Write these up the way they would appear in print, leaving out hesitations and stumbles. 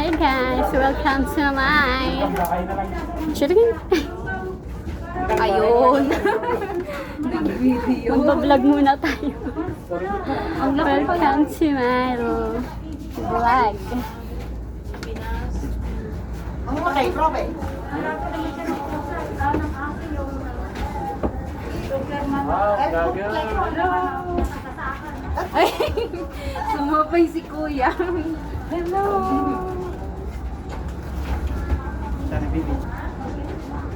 Hi guys, welcome to my chicken. Ayun. Magbablog muna tayo. Welcome to my vlog. Okay, probe. Ay, sumabay si Kuya. Hello.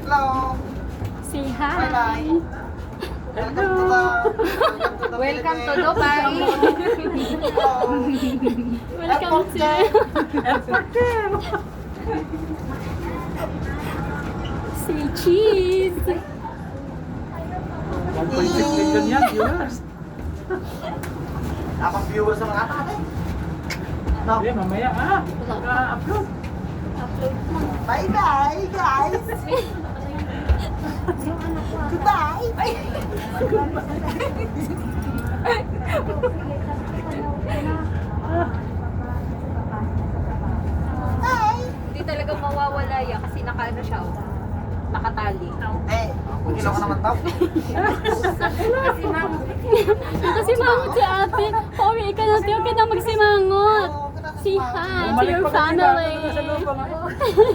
Hello. Say hi. Bye-bye. Welcome to Dubai. Welcome to say cheese. 1.6 million yan, viewers. Dapat viewers ang mga natin. No. Hindi, mamaya upload. Bye-bye, guys. Goodbye. Bye. Hindi talaga mawawala yan kasi nakaano siya, oh. Nakatali. Eh, kilo ka naman daw. Nakasimangot si ate. Pauwi ka na tayo, ka na magsimangot. Say hi to your family.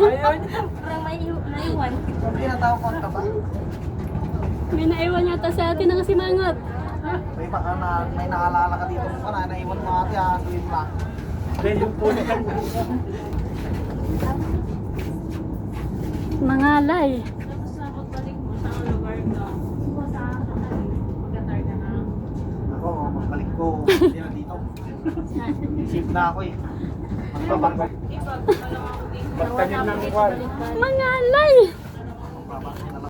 Ayaw niya. Parang may naiwan. Hindi na tao konta ba? May naiwan yata sa ate ng simangot. May baka na, may nakalala ka dito mo ka na, naiwan mo ate ha, tuwid lang. Hindi, yung puno lang. Mangalay. Ako, magbalik ko. Hindi na dito. Isip na ako eh. Magbabalik. Magtanim ng wall. Mangalay.